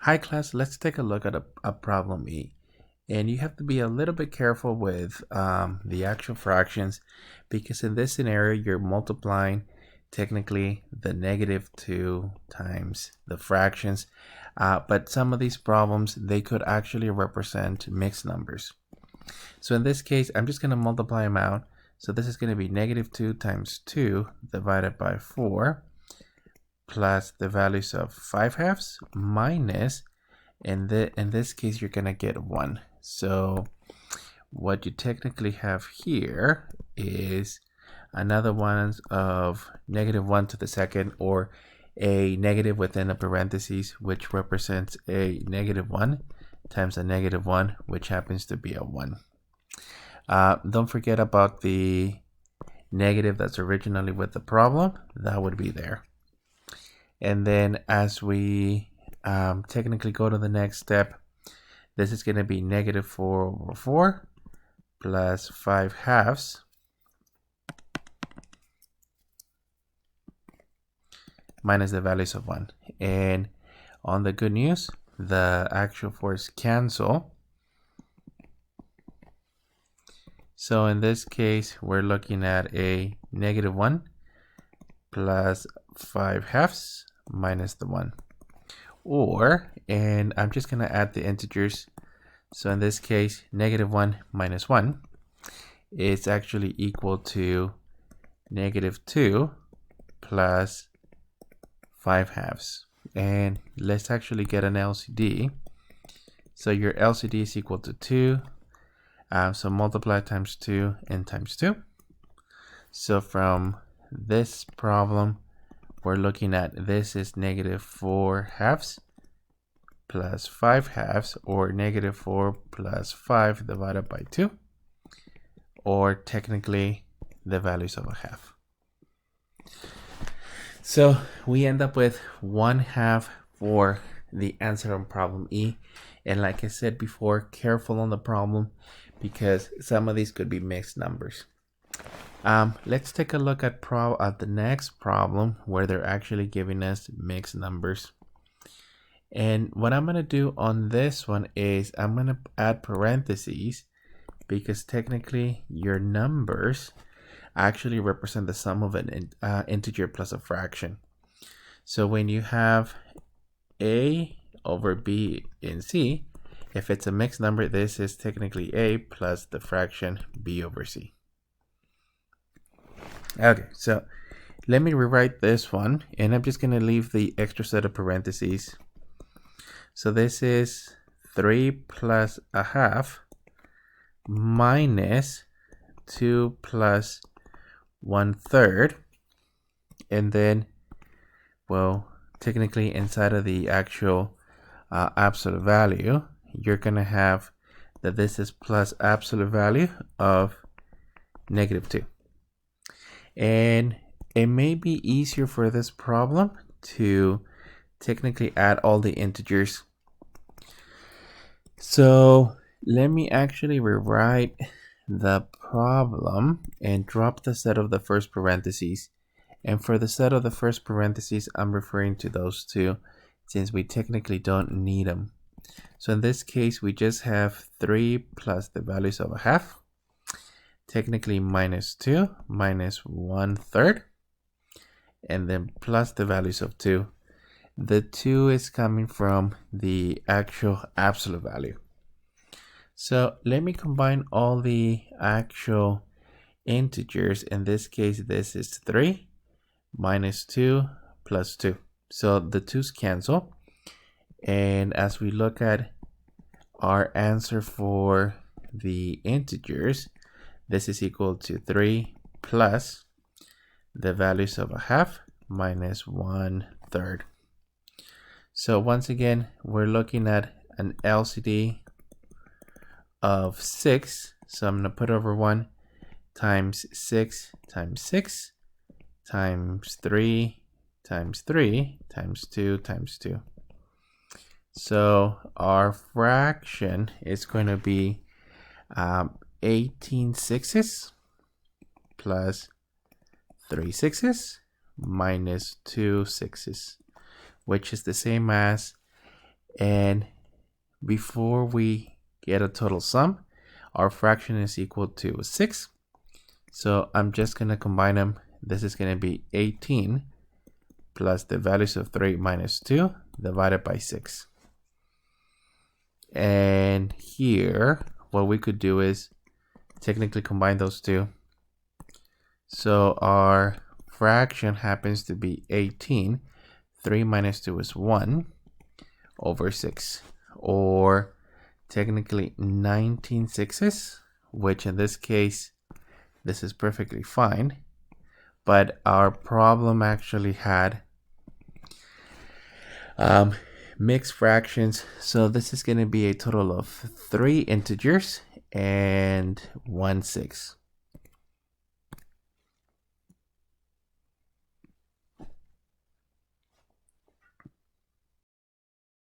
Hi class, let's take a look at a problem E. And you have to be a little bit careful with the actual fractions because in this scenario you're multiplying technically the -2 times the fractions. But some of these problems, they could actually represent mixed numbers. So in this case, I'm just going to multiply them out. So this is going to be -2 times 2 divided by 4 plus the values of 5/2 minus, in this case you're gonna get 1. So what you technically have here is another one of -1 to the second, or a negative within a parentheses, which represents a -1 times a -1, which happens to be a 1. Don't forget about the negative that's originally with the problem. That would be there. And then as we technically go to the next step, this is going to be -4/4 plus 5/2 minus the values of 1. And on the good news, the actual force cancel. So in this case, we're looking at a -1 plus 5/2 minus the 1. Or, and I'm just going to add the integers. So in this case, -1 minus 1 is actually equal to -2 plus 5/2. And let's actually get an LCD. So your LCD is equal to 2. So multiply times 2 and times 2. So from this problem, we're looking at this is -4/2 plus 5/2, or -4 plus 5 divided by 2, or technically the values of a half. So we end up with 1/2 for the answer on problem E. And like I said before, careful on the problem because some of these could be mixed numbers. Let's take a look at the next problem where they're actually giving us mixed numbers. And what I'm going to do on this one is I'm going to add parentheses because technically your numbers actually represent the sum of an integer plus a fraction. So when you have A over B and C, if it's a mixed number, this is technically A plus the fraction B over C. Okay, so let me rewrite this one, and I'm just going to leave the extra set of parentheses. So this is 3 plus a half minus 2 plus 1/3. And then, well, technically inside of the actual absolute value, you're going to have that this is plus absolute value of -2. And it may be easier for this problem to technically add all the integers. So let me actually rewrite the problem and drop the set of the first parentheses. And for the set of the first parentheses, I'm referring to those two since we technically don't need them. So in this case, we just have 3 plus the values of a half, technically -2 minus 1/3, and then plus the values of 2. The 2 is coming from the actual absolute value. So let me combine all the actual integers. In this case, this is 3 minus 2 plus 2. So the 2's cancel. And as we look at our answer for the integers, this is equal to 3 plus the values of a half minus 1/3. So once again, we're looking at an LCD of 6. So I'm going to put over 1 times 6 times 6 times 3 times 3 times 2 times 2. So our fraction is going to be 18/6 plus 3/6 minus 2/6, which is the same as And before we get a total sum, our fraction is equal to 6. So I'm just going to combine them. This is going to be 18 plus the values of 3 minus 2 divided by 6. And here, what we could do is technically combine those two. So our fraction happens to be 18. 3 minus 2 is 1 over 6. Or technically 19 sixes, which in this case, this is perfectly fine. But our problem actually had mixed fractions. So this is going to be a total of 3 integers and 1 6.